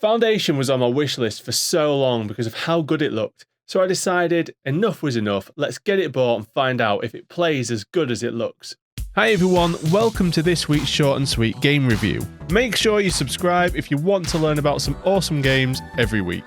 Foundation was on my wish list for so long because of how good it looked, so I decided enough was enough, let's get it bought and find out if it plays as good as it looks. Hi everyone, welcome to this week's short and sweet game review. Make sure you subscribe if you want to learn about some awesome games every week.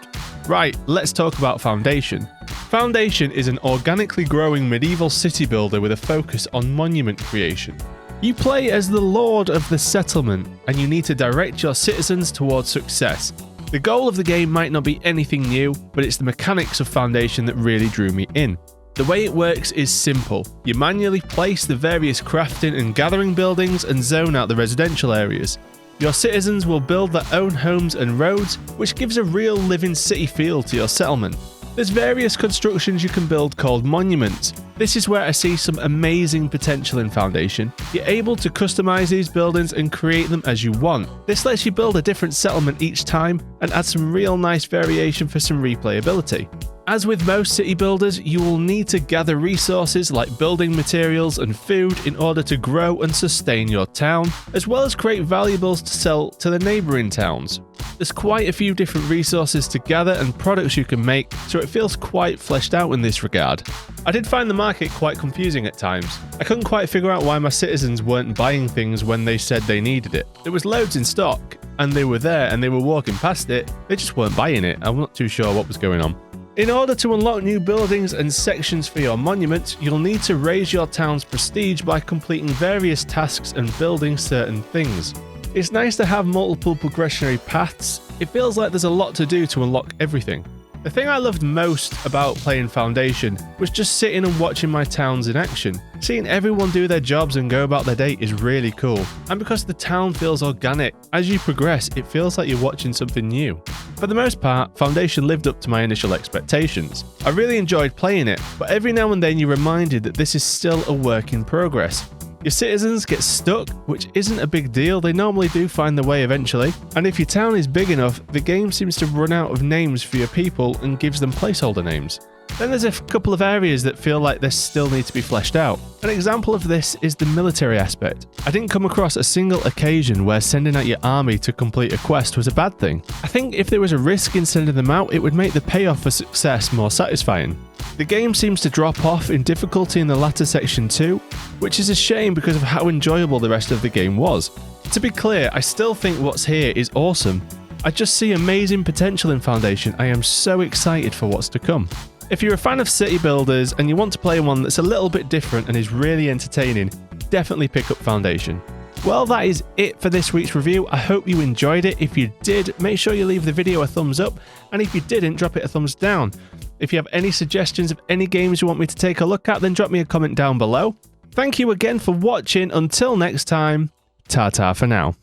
Right, let's talk about Foundation. Foundation is an organically growing medieval city builder with a focus on monument creation. You play as the Lord of the Settlement, and you need to direct your citizens towards success. The goal of the game might not be anything new, but it's the mechanics of Foundation that really drew me in. The way it works is simple. You manually place the various crafting and gathering buildings and zone out the residential areas. Your citizens will build their own homes and roads, which gives a real living city feel to your settlement. There's various constructions you can build called monuments. This is where I see some amazing potential in Foundation. You're able to customize these buildings and create them as you want. This lets you build a different settlement each time and add some real nice variation for some replayability. As with most city builders, you will need to gather resources like building materials and food in order to grow and sustain your town, as well as create valuables to sell to the neighbouring towns. There's quite a few different resources to gather and products you can make, so it feels quite fleshed out in this regard. I did find the market quite confusing at times. I couldn't quite figure out why my citizens weren't buying things when they said they needed it. There was loads in stock, and they were there and they were walking past it, they just weren't buying it. I'm not too sure what was going on. In order to unlock new buildings and sections for your monuments, you'll need to raise your town's prestige by completing various tasks and building certain things. It's nice to have multiple progressionary paths. It feels like there's a lot to do to unlock everything. The thing I loved most about playing Foundation was just sitting and watching my towns in action. Seeing everyone do their jobs and go about their day is really cool. And because the town feels organic, as you progress, it feels like you're watching something new. For the most part, Foundation lived up to my initial expectations. I really enjoyed playing it, but every now and then you're reminded that this is still a work in progress. Your citizens get stuck, which isn't a big deal, they normally do find their way eventually, and if your town is big enough, the game seems to run out of names for your people and gives them placeholder names. Then there's a couple of areas that feel like they still need to be fleshed out. An example of this is the military aspect. I didn't come across a single occasion where sending out your army to complete a quest was a bad thing. I think if there was a risk in sending them out, it would make the payoff for success more satisfying. The game seems to drop off in difficulty in the latter section too, which is a shame because of how enjoyable the rest of the game was. To be clear, I still think what's here is awesome. I just see amazing potential in Foundation. I am so excited for what's to come. If you're a fan of city builders and you want to play one that's a little bit different and is really entertaining, definitely pick up Foundation. Well, that is it for this week's review. I hope you enjoyed it. If you did, make sure you leave the video a thumbs up, and if you didn't, drop it a thumbs down. If you have any suggestions of any games you want me to take a look at, then drop me a comment down below. Thank you again for watching. Until next time, ta-ta for now.